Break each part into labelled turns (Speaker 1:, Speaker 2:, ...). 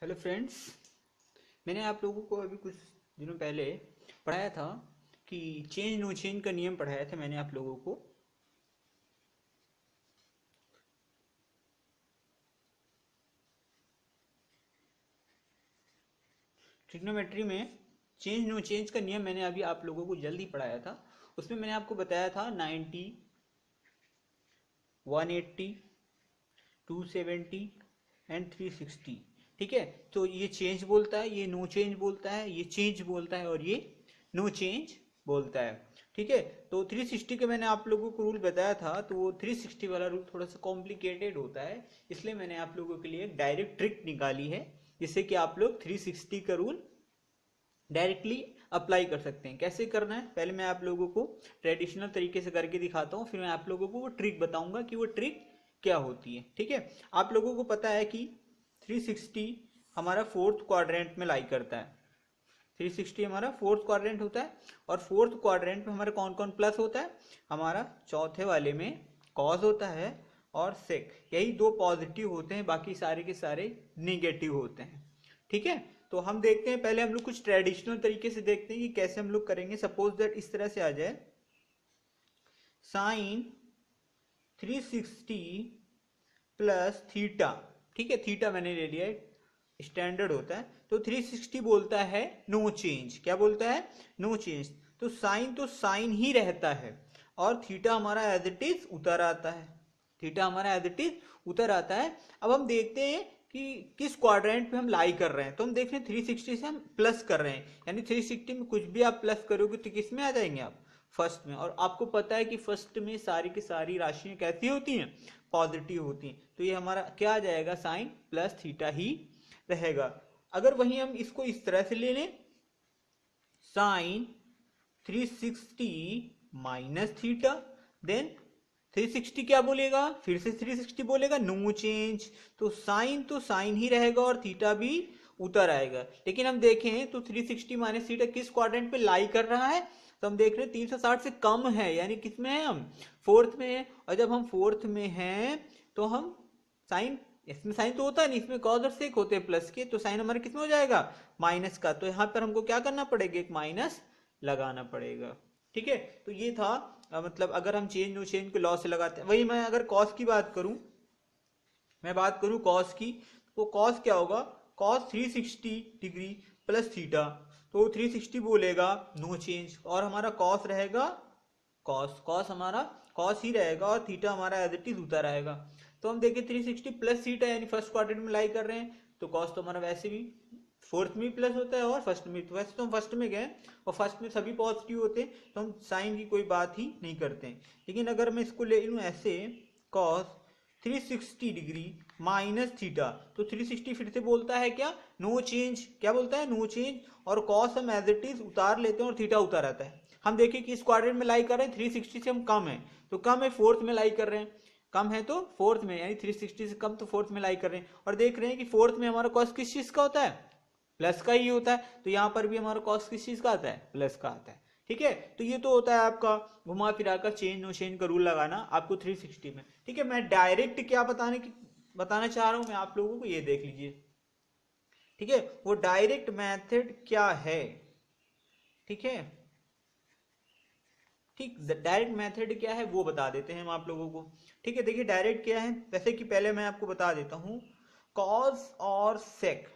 Speaker 1: Hello friends. मैंने आप लोगों को अभी कुछ दिनों पहले पढ़ाया था कि चेंज नो चेंज का नियम पढ़ाया था मैंने आप लोगों को। ट्रिग्नोमेट्री में चेंज नो चेंज का नियम मैंने अभी आप लोगों को जल्दी पढ़ाया था। उसमें मैंने आपको बताया था 90, 180, 270 एंड 360। ठीक है, तो ये चेंज बोलता है, ये नो चेंज बोलता है, ये चेंज बोलता है और ये नो चेंज बोलता है। ठीक है, तो 360 के मैंने आप लोगों को रूल बताया था, तो वो 360 वाला रूल थोड़ा सा कॉम्प्लिकेटेड होता है, इसलिए मैंने आप लोगों के लिए एक डायरेक्ट ट्रिक निकाली है जिससे कि आप लोग 360 का रूल डायरेक्टली अप्लाई कर सकते हैं। कैसे करना है, पहले मैं आप लोगों को ट्रेडिशनल तरीके से करके दिखाता हूँ, फिर मैं आप लोगों को वो ट्रिक बताऊंगा कि वो ट्रिक क्या होती है। ठीक है, आप लोगों को पता है कि 360 हमारा फोर्थ क्वाड्रेंट में लाई करता है। 360 हमारा फोर्थ क्वाड्रेंट होता है और फोर्थ क्वाड्रेंट में हमारा कौन कौन प्लस होता है, हमारा चौथे वाले में कॉस होता है और सेक, यही दो पॉजिटिव होते हैं, बाकी सारे के सारे निगेटिव होते हैं। ठीक है, तो हम देखते हैं, पहले हम लोग कुछ ट्रेडिशनल तरीके से देखते हैं कि कैसे हम लोग करेंगे। सपोज दैट इस तरह से आ जाए, साइन 360 प्लस थीटा। ठीक है, थीटा मैंने ले लिया है, स्टैंडर्ड होता है। तो 360 बोलता है नो चेंज। क्या बोलता है? No change. तो साइन ही रहता है और थीटा हमारा एज इट इज उतर आता है। थीटा हमारा एज इट इज उतर आता है। अब हम देखते हैं कि किस क्वाड्रेंट पे हम लाई कर रहे हैं। तो हम देख रहे हैं 360 से हम प्लस कर रहे हैं, यानी 360 में कुछ भी आप प्लस करोगे तो किस में आ जाएंगे आप? फर्स्ट में। और आपको पता है कि फर्स्ट में सारी की सारी राशियां कैसी होती हैं? पॉजिटिव होती हैं। तो ये हमारा क्या आ जाएगा? साइन प्लस थीटा ही रहेगा। अगर वहीं हम इसको इस तरह से ले लें, साइन 360 माइनस थीटा, देन 360 क्या बोलेगा? फिर से 360 बोलेगा, नो चेंज। तो साइन ही रहेगा और थीटा भी उतर आएगा। लेकिन हम देखें तो 360 माइनस थीटा किस क्वाड्रेंट पे लाई कर रहा है? तो हम देख रहे हैं 360 से कम है, यानी किस में है? हम फोर्थ में है। और जब हम फोर्थ में हैं तो हम साइन, इसमें साइन तो होता है नहीं, इसमें कॉस और सेक होते हैं प्लस के, तो साइन हमारा किसमें हो जाएगा? माइनस का। तो यहाँ पर हमको क्या करना पड़ेगा? एक माइनस लगाना पड़ेगा। ठीक है, तो ये था मतलब अगर हम चेंज नो चेंज के लॉ से लगाते हैं। वही मैं अगर कॉस की बात करूं, मैं बात करूं कॉस की, तो कॉस क्या होगा? कॉस 360 डिग्री प्लस थीटा, तो 360 बोलेगा नो चेंज और हमारा कॉस रहेगा कॉस। कॉस हमारा कॉस ही रहेगा और थीटा हमारा एज इट इज उतर आएगा। तो हम देखें 360 प्लस थीटा यानी फर्स्ट क्वाड्रेंट में लाई कर रहे हैं, तो कॉस तो हमारा वैसे भी फोर्थ में भी प्लस होता है और फर्स्ट में। तो वैसे तो हम फर्स्ट में गए और फर्स्ट में सभी पॉजिटिव होते हैं, तो हम साइन की कोई बात ही नहीं करते हैं। लेकिन अगर मैं इसको ले लूँ ऐसे, कॉस 360 डिग्री माइनस थीटा, तो 360 फिर से बोलता है क्या? No change. क्या बोलता है? No change. और कॉस हम एज इट इज उतार लेते हैं और थीटा उतार आता है। हम देखिए कि इस क्वाड्रेंट में लाई कर रहे हैं, 360 से हम कम है, तो कम है फोर्थ में लाई कर रहे हैं, कम है तो फोर्थ में, यानी 360 से कम तो फोर्थ में लाई कर रहे हैं। और देख रहे हैं कि फोर्थ में हमारा कॉस किस चीज का होता है? प्लस का ही होता है। तो यहाँ पर भी हमारा कॉस किस चीज का आता है? प्लस का आता है। ठीक है, तो ये तो होता है आपका घुमा फिरा कर चेंज नो चेंज का रूल लगाना आपको 360 में। ठीक है, मैं डायरेक्ट क्या बताना चाह रहा हूं मैं आप लोगों को, ये देख लीजिए। ठीक है, वो डायरेक्ट मेथड क्या है? ठीक है, ठीक, डायरेक्ट मेथड क्या है वो बता देते हैं हम आप लोगों को। ठीक है, देखिए डायरेक्ट क्या है, जैसे कि पहले मैं आपको बता देता हूँ, कॉस और सेक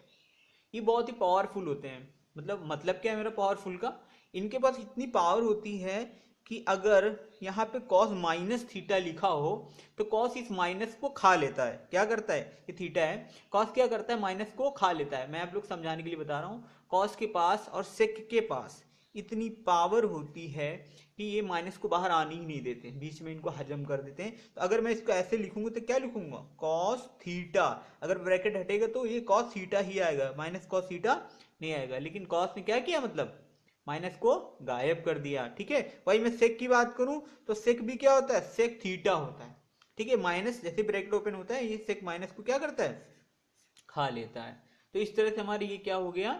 Speaker 1: ये बहुत ही पावरफुल होते हैं। मतलब क्या है मेरा पावरफुल का? इनके पास इतनी पावर होती है कि अगर यहाँ पे कॉस माइनस थीटा लिखा हो तो कॉस इस माइनस को खा लेता है। क्या करता है? ये थीटा है, कॉस क्या करता है? माइनस को खा लेता है। मैं आप लोग समझाने के लिए बता रहा हूँ। कॉस के पास और सेक के पास इतनी पावर होती है कि ये माइनस को बाहर आने ही नहीं देते, बीच में इनको हजम कर देते हैं। तो अगर मैं इसको ऐसे लिखूंगा तो क्या लिखूंगा? Cos theta. अगर ब्रैकेट हटेगा तो ये कॉस थीटा ही आएगा, माइनस कॉस थीटा नहीं आएगा। लेकिन कॉस ने क्या किया? मतलब माइनस को गायब कर दिया। ठीक है, वही मैं सेक की बात करूं तो सेक भी क्या होता है? सेक थीटा होता है। ठीक है, माइनस जैसे ब्रैकेट ओपन होता है, ये सेक माइनस को क्या करता है? खा लेता है। तो इस तरह से हमारी ये क्या हो गया?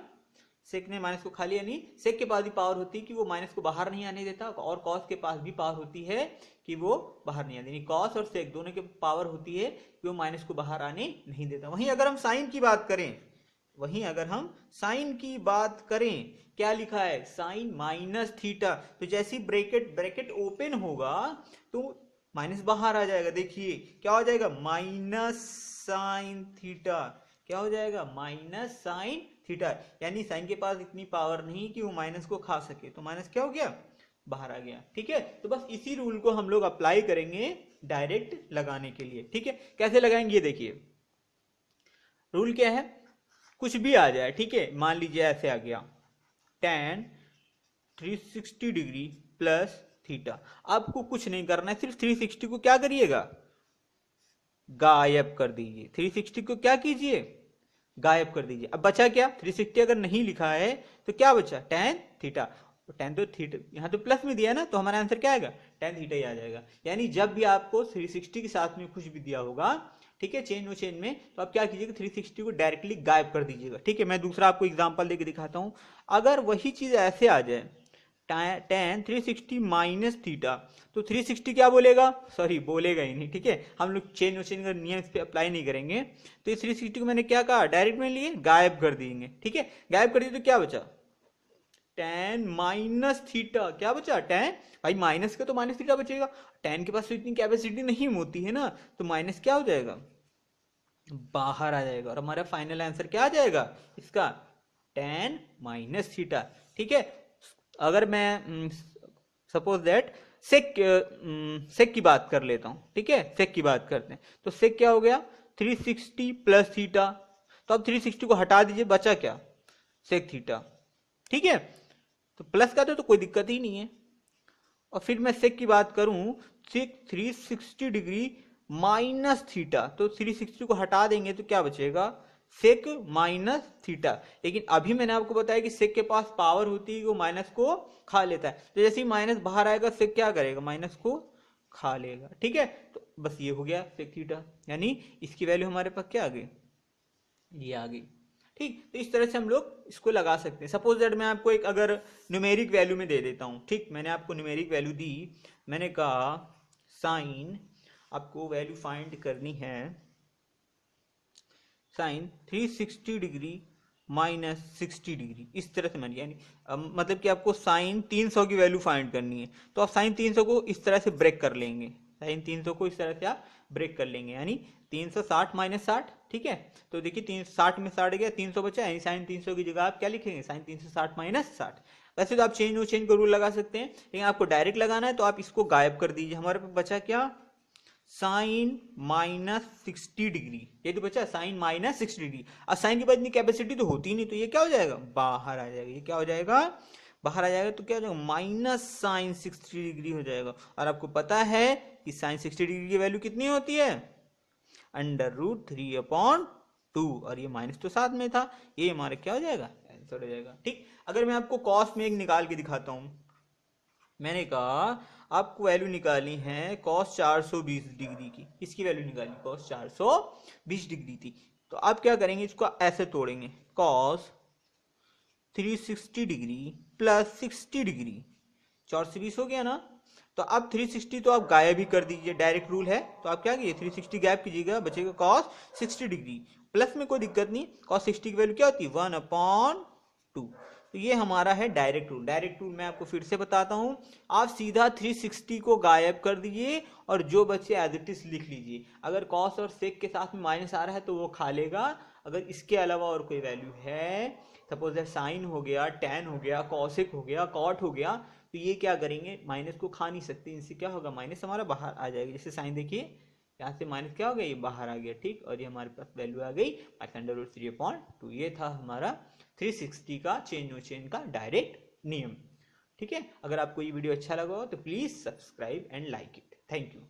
Speaker 1: सेक ने माइनस को खा लिया। नहीं, सेक के पास भी पावर होती है कि वो माइनस को बाहर नहीं आने देता, और कॉस के पास भी पावर होती है कि वो बाहर नहीं आने। कॉस और सेक दोनों के पावर होती है कि वो माइनस को बाहर आने नहीं देता। वहीं अगर हम साइन की बात करें, वहीं अगर हम साइन की बात करें, क्या लिखा है, साइन माइनस थीटा, तो जैसे ही ब्रैकेट ओपन होगा तो माइनस बाहर आ जाएगा। देखिए क्या हो जाएगा, माइनस साइन थीटा, क्या हो जाएगा, माइनस साइन थीटा। यानी साइन के पास इतनी पावर नहीं कि वो माइनस को खा सके, तो माइनस क्या हो गया, बाहर आ गया। ठीक है, तो बस इसी रूल को हम लोग अप्लाई करेंगे डायरेक्ट लगाने के लिए। ठीक है, कैसे लगाएंगे ये देखिए, रूल क्या है, कुछ भी आ जाए, ठीक है, मान लीजिए ऐसे आ गया tan 360 डिग्री प्लस थीटा। आपको कुछ नहीं करना है, सिर्फ 360 को क्या करिएगा, गायब कर दीजिए। 360 को क्या कीजिए, गायब कर दीजिए। अब बचा क्या, 360 अगर नहीं लिखा है तो क्या बचा, tan थीटा। तो tan तो थीटा यहाँ तो प्लस में दिया है ना, तो हमारा आंसर क्या आएगा, tan थीटा ही आ जाएगा। यानी जब भी आपको 360 के साथ में कुछ भी दिया होगा, ठीक है, चेन नो चेन में, तो आप क्या कीजिएगा, 360 को डायरेक्टली गायब कर दीजिएगा। ठीक है, मैं दूसरा आपको एग्जांपल देके दिखाता हूं। अगर वही चीज ऐसे आ जाए, tan 360 माइनस थीटा, तो 360 क्या बोलेगा, सॉरी बोलेगा ही नहीं। ठीक है, हम लोग चेन और चेन का नियम इस पे अप्लाई नहीं करेंगे। तो इस 360 को मैंने क्या कहा, डायरेक्ट में लिए गायब कर देंगे। ठीक है, गायब कर दिए तो क्या बचा, tan माइनस थीटा, क्या बचा, tan, भाई माइनस का तो माइनस थीटा बचेगा, tan के पास तो इतनी कैपेसिटी नहीं होती है ना, तो माइनस क्या हो जाएगा, बाहर आ जाएगा। और हमारा फाइनल आंसर क्या आ जाएगा इसका, tan माइनस थीटा। ठीक है, अगर मैं सपोज दैट सेक की बात कर लेता हूं, ठीक है, सेक की बात करते हैं, तो सेक क्या हो गया, 360 प्लस थीटा। तो अब 360 को हटा दीजिए, बचा क्या, सेक थीटा। ठीक है, तो प्लस का तो कोई दिक्कत ही नहीं है। और फिर मैं सेक की बात करूं, सेक 360 डिग्री माइनस थीटा, तो 360 को हटा देंगे तो क्या बचेगा, सेक माइनस थीटा। लेकिन अभी मैंने आपको बताया कि सेक के पास पावर होती है कि वो माइनस को खा लेता है, तो जैसे ही माइनस बाहर आएगा सेक क्या करेगा, माइनस को खा लेगा। ठीक है, तो बस ये हो गया सेक थीटा, यानी इसकी वैल्यू हमारे पास क्या आ गई, ये आ गई। ठीक, तो इस तरह से हम लोग इसको लगा सकते हैं। सपोज दैट मैं आपको एक अगर न्यूमेरिक वैल्यू में दे देता हूं, ठीक, मैंने आपको न्यूमेरिक वैल्यू दी, मैंने कहा साइन, आपको वैल्यू फाइंड करनी है साइन 360 डिग्री माइनस 60 डिग्री, इस तरह से यानी मतलब कि आपको साइन 300 की वैल्यू फाइंड करनी है। तो आप साइन 300 को इस तरह से ब्रेक कर लेंगे, साइन 300 को इस तरह से आप ब्रेक कर लेंगे, यानी 360 माइनस 60। ठीक है, तो देखिए 360 में 60 गया, 300 बचा, यानी साइन 300 की जगह आप क्या लिखेंगे, साइन 360 माइनस 60। वैसे तो आप चेंज और चेंज का रूल लगा सकते हैं, लेकिन आपको डायरेक्ट लगाना है तो आप इसको गायब कर दीजिए। हमारे पास बचा क्या, साइन माइनस 60 डिग्री, ये तो बचा साइन माइनस 60 डिग्री। और साइन के बाद इतनी कैपेसिटी तो होती नहीं, तो ये क्या हो जाएगा, बाहर आ जाएगा। ये क्या हो जाएगा, बाहर आ जाएगा, तो क्या हो जाएगा, माइनस साइन 60 डिग्री हो जाएगा। और आपको पता है कि साइन 60 डिग्री की वैल्यू कितनी होती है, √3/2, और ये माइनस तो साथ में था, ये हमारा क्या हो जाएगा, आंसर हो जाएगा। ठीक, अगर मैं आपको कॉस में एक निकाल के दिखाता हूं, मैंने कहा आपको वैल्यू निकालनी है cos 420 डिग्री की, इसकी वैल्यू निकालनी cos 420 डिग्री थी। तो आप क्या करेंगे, इसको ऐसे तोड़ेंगे, cos 360 डिग्री प्लस 60 डिग्री, 420 हो गया ना। तो अब 360 तो आप गायब ही कर दीजिए, डायरेक्ट रूल है, तो आप क्या कीजिए 360 गायब कीजिएगा, बचेगा cos 60 डिग्री। प्लस में कोई दिक्कत नहीं, cos 60 की वैल्यू क्या होती है, 1/2। तो ये हमारा है डायरेक्ट रूल। डायरेक्ट रूल मैं आपको फिर से बताता हूं, आप सीधा 360 को गायब कर दीजिए और जो बचे एज इट इज लिख लीजिए। अगर कॉस और सेक के साथ में माइनस आ रहा है तो वो खा लेगा, अगर इसके अलावा और कोई वैल्यू है, सपोज है साइन हो गया, टैन हो गया, कॉसेक हो गया, कॉट हो गया, तो ये क्या करेंगे, माइनस को खा नहीं सकते, इनसे क्या होगा, माइनस हमारा बाहर आ जाएगा। जैसे साइन देखिए, यहाँ से माइनस क्या हो गया, ये बाहर आ गया। ठीक, और ये हमारे पास वैल्यू आ गई √3/2। ये था हमारा 360 का चेन नो चेन का डायरेक्ट नियम। ठीक है, अगर आपको ये वीडियो अच्छा लगा हो तो please subscribe and like it. Thank you.